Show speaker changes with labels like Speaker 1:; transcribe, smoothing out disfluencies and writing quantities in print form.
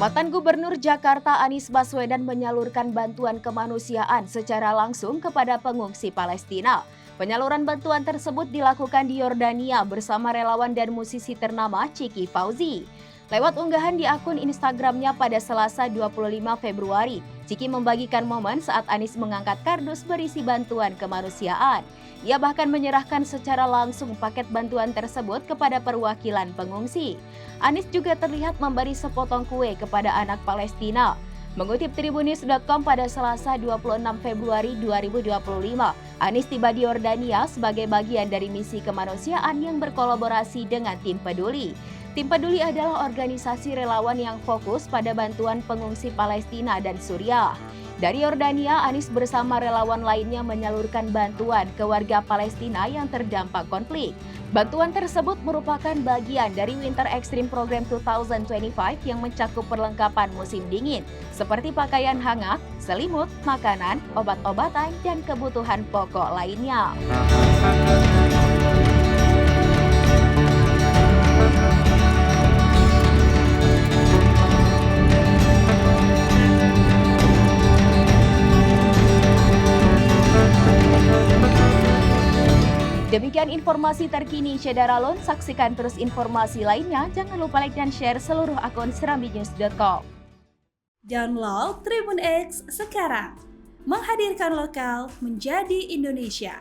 Speaker 1: Mantan Gubernur Jakarta Anies Baswedan menyalurkan bantuan kemanusiaan secara langsung kepada pengungsi Palestina. Penyaluran bantuan tersebut dilakukan di Yordania bersama relawan dan musisi ternama Chiki Fauzi. Lewat unggahan di akun Instagramnya pada Selasa 25 Februari, Chiki membagikan momen saat Anies mengangkat kardus berisi bantuan kemanusiaan. Ia bahkan menyerahkan secara langsung paket bantuan tersebut kepada perwakilan pengungsi. Anies juga terlihat memberi sepotong kue kepada anak Palestina. Mengutip Tribunnews.com pada Selasa 26 Februari 2025, Anies tiba di Yordania sebagai bagian dari misi kemanusiaan yang berkolaborasi dengan Tim Peduli. Tim Peduli adalah organisasi relawan yang fokus pada bantuan pengungsi Palestina dan Suriah. Dari Yordania, Anies bersama relawan lainnya menyalurkan bantuan ke warga Palestina yang terdampak konflik. Bantuan tersebut merupakan bagian dari Winter Extreme Program 2025 yang mencakup perlengkapan musim dingin, seperti pakaian hangat, selimut, makanan, obat-obatan, dan kebutuhan pokok lainnya. Demikian informasi terkini Cedaralon. Saksikan terus informasi lainnya. Jangan lupa like dan share seluruh akun serambinews.com.
Speaker 2: Download Tribun X sekarang. Menghadirkan lokal menjadi Indonesia.